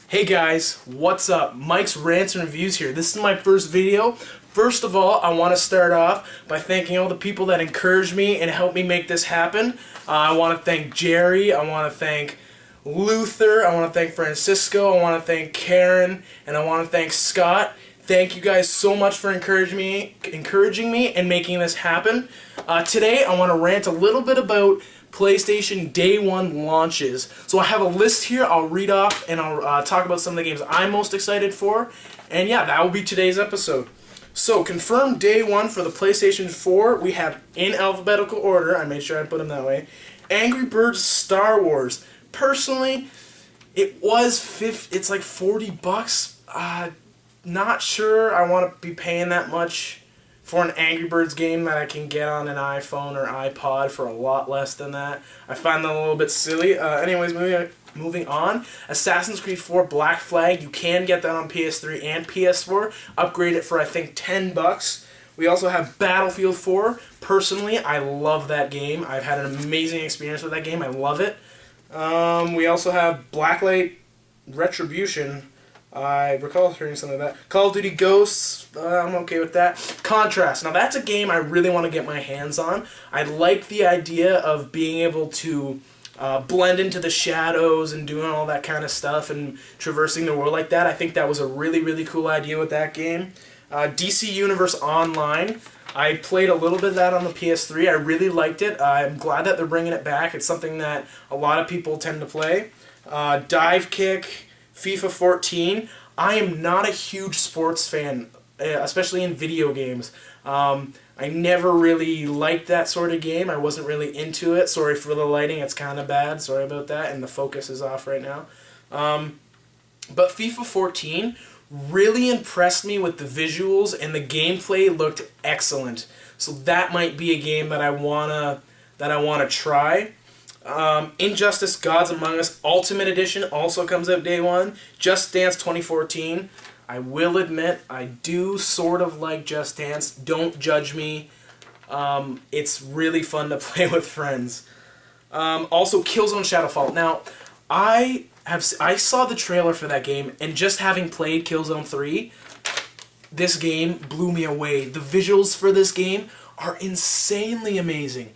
Hey guys, what's up? Mike's Rants and Reviews here. This is my first video. First of all, I want to start off by thanking all the people that encouraged me and helped me make this happen. I want to thank Jerry, I want to thank Luther, I want to thank Francisco, I want to thank Karen, and I want to thank Scott. Thank you guys so much for encouraging me and making this happen. Today, I want to rant a little bit about PlayStation Day 1 launches. So I have a list here I'll read off and I'll talk about some of the games I'm most excited for. And yeah, that will be today's episode. So confirmed Day 1 for the PlayStation 4, we have in alphabetical order, I made sure I put them that way, Angry Birds Star Wars. Personally, it's like $40. Not sure I want to be paying that much for an Angry Birds game that I can get on an iPhone or iPod for a lot less than that. I find that a little bit silly. Anyways, moving on. Assassin's Creed 4 Black Flag. You can get that on PS3 and PS4. Upgrade it for, I think, $10. We also have Battlefield 4. Personally, I love that game. I've had an amazing experience with that game. I love it. We also have Blacklight Retribution. I recall hearing something like that. Call of Duty Ghosts, I'm okay with that. Contrast. Now that's a game I really want to get my hands on. I like the idea of being able to blend into the shadows and doing all that kind of stuff and traversing the world like that. I think that was a really, really cool idea with that game. DC Universe Online. I played a little bit of that on the PS3. I really liked it. I'm glad that they're bringing it back. It's something that a lot of people tend to play. Dive Kick. FIFA 14. I am not a huge sports fan, especially in video games. I never really liked that sort of game. I wasn't really into it. Sorry for the lighting, it's kind of bad. Sorry about that, and the focus is off right now. But FIFA 14 really impressed me with the visuals, and the gameplay looked excellent. So that might be a game that I wanna try. Injustice Gods Among Us Ultimate Edition also comes out Day 1. Just Dance 2014. I will admit, I do sort of like Just Dance. Don't judge me. It's really fun to play with friends. Also, Killzone Shadowfall. Now, I saw the trailer for that game, and just having played Killzone 3, this game blew me away. The visuals for this game are insanely amazing.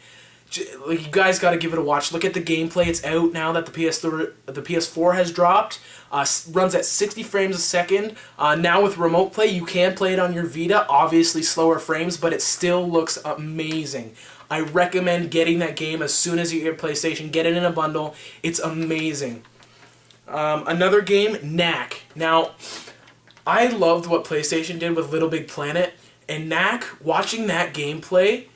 Like, you guys got to give it a watch. Look at the gameplay. It's out now that the PS4 has dropped. Runs at 60 frames a second. Now with remote play, you can play it on your Vita. Obviously slower frames, but it still looks amazing. I recommend getting that game as soon as you get PlayStation. Get it in a bundle. It's amazing. Another game, Knack. Now, I loved what PlayStation did with Little Big Planet, and Knack, watching that gameplay,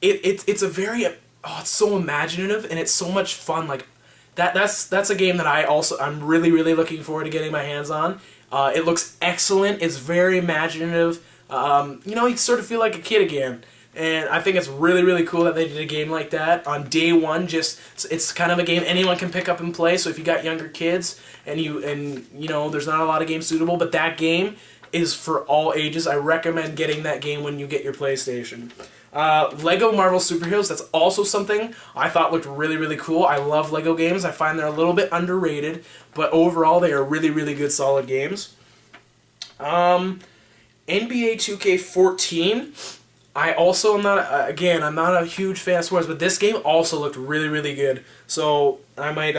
it's a very... Oh, it's so imaginative and it's so much fun. Like that's a game that I'm really, really looking forward to getting my hands on. It looks excellent. It's very imaginative. You sort of feel like a kid again. And I think it's really, really cool that they did a game like that on Day 1. It's kind of a game anyone can pick up and play. So if you got younger kids and there's not a lot of games suitable, but that game is for all ages. I recommend getting that game when you get your PlayStation. Lego Marvel Superheroes, that's also something I thought looked really, really cool. I love Lego games. I find they're a little bit underrated, but overall they are really, really good, solid games. NBA 2K14, I also am not, I'm not a huge fan of sports, but this game also looked really, really good. So I might,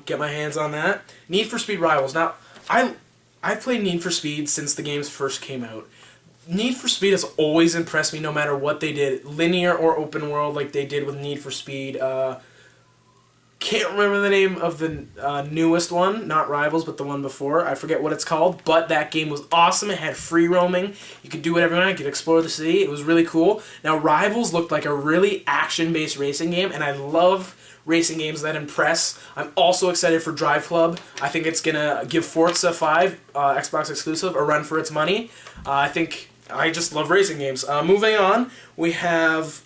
get my hands on that. Need for Speed Rivals. Now, I've played Need for Speed since the games first came out. Need for Speed has always impressed me no matter what they did, linear or open world like they did with Need for Speed. Can't remember the name of the newest one, not Rivals, but the one before. I forget what it's called, but that game was awesome. It had free roaming. You could do whatever you want. You could explore the city. It was really cool. Now, Rivals looked like a really action-based racing game, and I love racing games that impress. I'm also excited for Drive Club. I think it's going to give Forza 5, Xbox exclusive, a run for its money. I just love racing games. Moving on, we have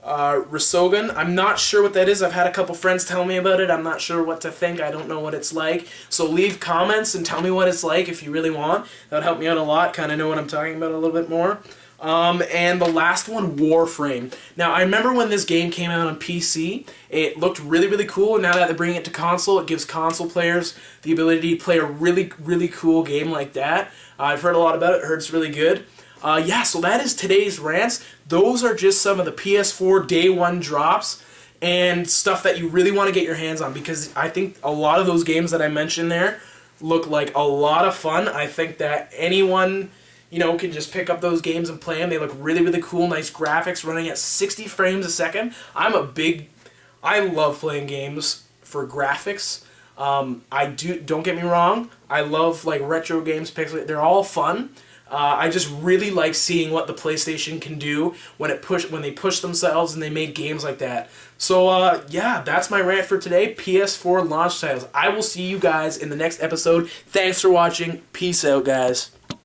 Resogun. I'm not sure what that is. I've had a couple friends tell me about it. I'm not sure what to think. I don't know what it's like. So leave comments and tell me what it's like if you really want. That would help me out a lot. Kind of know what I'm talking about a little bit more. And the last one, Warframe. Now, I remember when this game came out on PC, it looked really, really cool, and now that they're bringing it to console, it gives console players the ability to play a really, really cool game like that. I've heard a lot about it. Heard it's really good. Yeah, so that is today's rants. Those are just some of the PS4 day one drops and stuff that you really want to get your hands on, because I think a lot of those games that I mentioned there look like a lot of fun. I think that anyone, you know, can just pick up those games and play them. They look really, really cool, nice graphics, running at 60 frames a second. I love playing games for graphics. Don't get me wrong, I love like retro games, pixel, they're all fun. I just really like seeing what the PlayStation can do when they push themselves and they make games like that. So yeah, that's my rant for today. PS4 launch titles. I will see you guys in the next episode. Thanks for watching. Peace out, guys.